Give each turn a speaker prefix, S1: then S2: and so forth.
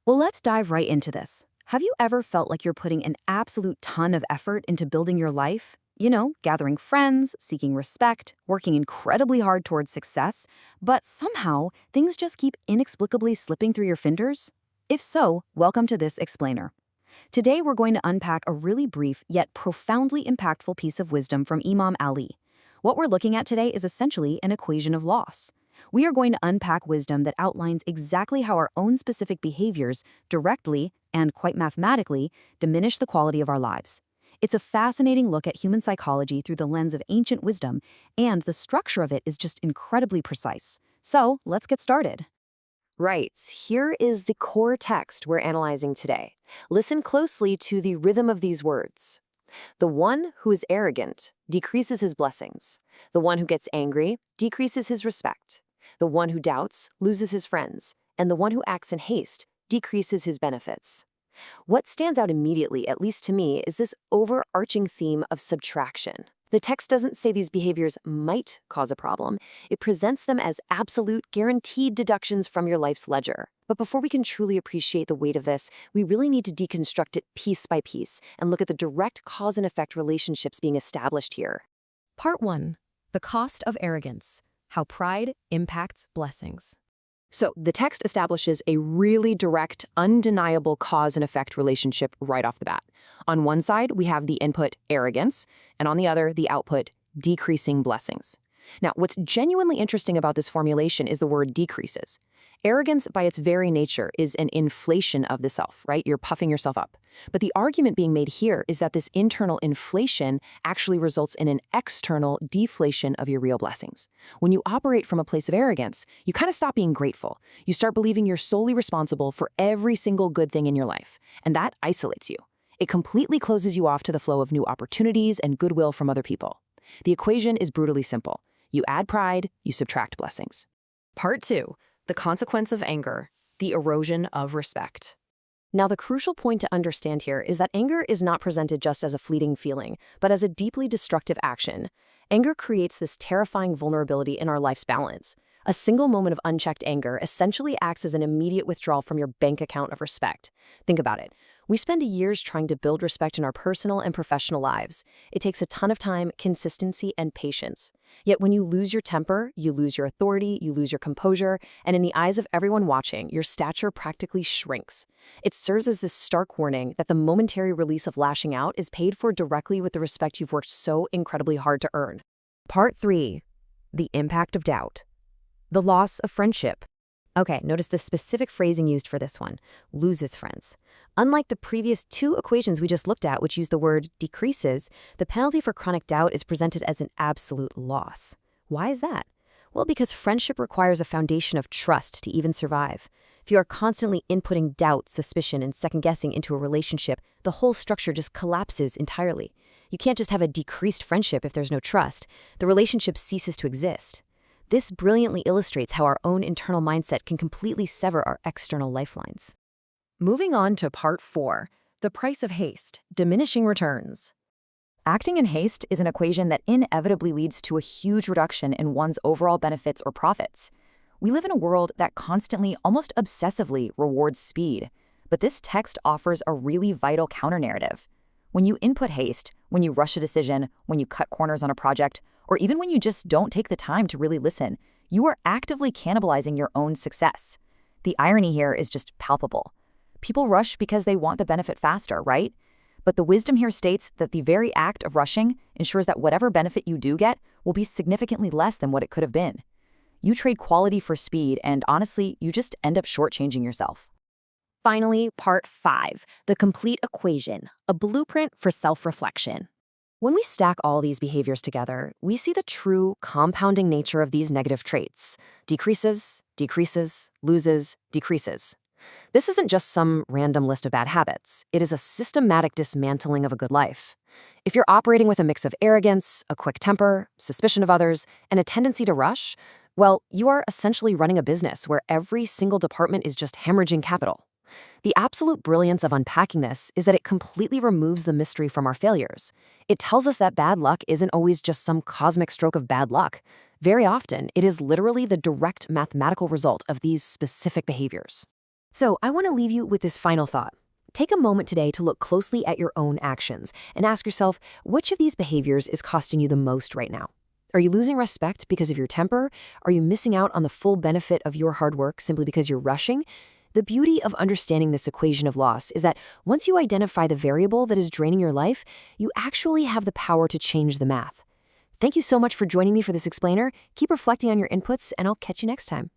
S1: Well, let's dive right into this. Have you ever felt like you're putting an absolute ton of effort into building your life? Gathering friends, seeking respect, working incredibly hard towards success, but somehow things just keep inexplicably slipping through your fingers? If so, welcome to this explainer. Today we're going to unpack a really brief yet profoundly impactful piece of wisdom from Imam Ali. What we're looking at today is essentially an equation of loss. We are going to unpack wisdom that outlines exactly how our own specific behaviors directly and quite mathematically diminish the quality of our lives. It's a fascinating look at human psychology through the lens of ancient wisdom, and the structure of it is just incredibly precise. So, let's get started.
S2: Right, here is the core text we're analyzing today. Listen closely to the rhythm of these words. The one who is arrogant decreases his blessings. The one who gets angry decreases his respect. The one who doubts loses his friends. And the one who acts in haste decreases his benefits. What stands out immediately, at least to me, is this overarching theme of subtraction. The text doesn't say these behaviors might cause a problem. It presents them as absolute, guaranteed deductions from your life's ledger. But before we can truly appreciate the weight of this, we really need to deconstruct it piece by piece and look at the direct cause and effect relationships being established here.
S3: Part 1. The cost of arrogance. How pride impacts blessings.
S2: So the text establishes a really direct, undeniable cause and effect relationship right off the bat. On one side, we have the input arrogance, and on the other, the output decreasing blessings. Now, what's genuinely interesting about this formulation is the word decreases. Arrogance, by its very nature, is an inflation of the self, right? You're puffing yourself up. But the argument being made here is that this internal inflation actually results in an external deflation of your real blessings. When you operate from a place of arrogance, you kind of stop being grateful. You start believing you're solely responsible for every single good thing in your life, and that isolates you. It completely closes you off to the flow of new opportunities and goodwill from other people. The equation is brutally simple. You add pride, you subtract blessings.
S3: Part 2. The consequence of anger. The erosion of respect.
S2: Now, the crucial point to understand here is that anger is not presented just as a fleeting feeling, but as a deeply destructive action. Anger creates this terrifying vulnerability in our life's balance. A single moment of unchecked anger essentially acts as an immediate withdrawal from your bank account of respect. Think about it. We spend years trying to build respect in our personal and professional lives. It takes a ton of time, consistency, and patience. Yet when you lose your temper, you lose your authority, you lose your composure, and in the eyes of everyone watching, your stature practically shrinks. It serves as this stark warning that the momentary release of lashing out is paid for directly with the respect you've worked so incredibly hard to earn.
S3: Part 3. The impact of doubt. The loss of friendship.
S2: Okay, notice the specific phrasing used for this one, loses friends. Unlike the previous two equations we just looked at, which use the word decreases, the penalty for chronic doubt is presented as an absolute loss. Why is that? Well, because friendship requires a foundation of trust to even survive. If you are constantly inputting doubt, suspicion, and second-guessing into a relationship, the whole structure just collapses entirely. You can't just have a decreased friendship if there's no trust. The relationship ceases to exist. This brilliantly illustrates how our own internal mindset can completely sever our external lifelines.
S1: Moving on to Part 4, the price of haste, diminishing returns. Acting in haste is an equation that inevitably leads to a huge reduction in one's overall benefits or profits. We live in a world that constantly, almost obsessively, rewards speed. But this text offers a really vital counter-narrative. When you input haste, when you rush a decision, when you cut corners on a project, or even when you just don't take the time to really listen, you are actively cannibalizing your own success. The irony here is just palpable. People rush because they want the benefit faster, right? But the wisdom here states that the very act of rushing ensures that whatever benefit you do get will be significantly less than what it could have been. You trade quality for speed, and honestly, you just end up shortchanging yourself.
S2: Finally, Part 5, the complete equation, a blueprint for self-reflection. When we stack all these behaviors together, we see the true compounding nature of these negative traits. Decreases, decreases, loses, decreases. This isn't just some random list of bad habits. It is a systematic dismantling of a good life. If you're operating with a mix of arrogance, a quick temper, suspicion of others, and a tendency to rush, well, you are essentially running a business where every single department is just hemorrhaging capital. The absolute brilliance of unpacking this is that it completely removes the mystery from our failures. It tells us that bad luck isn't always just some cosmic stroke of bad luck. Very often, it is literally the direct mathematical result of these specific behaviors. So I want to leave you with this final thought. Take a moment today to look closely at your own actions and ask yourself, which of these behaviors is costing you the most right now? Are you losing respect because of your temper? Are you missing out on the full benefit of your hard work simply because you're rushing? The beauty of understanding this equation of loss is that once you identify the variable that is draining your life, you actually have the power to change the math. Thank you so much for joining me for this explainer. Keep reflecting on your inputs, and I'll catch you next time.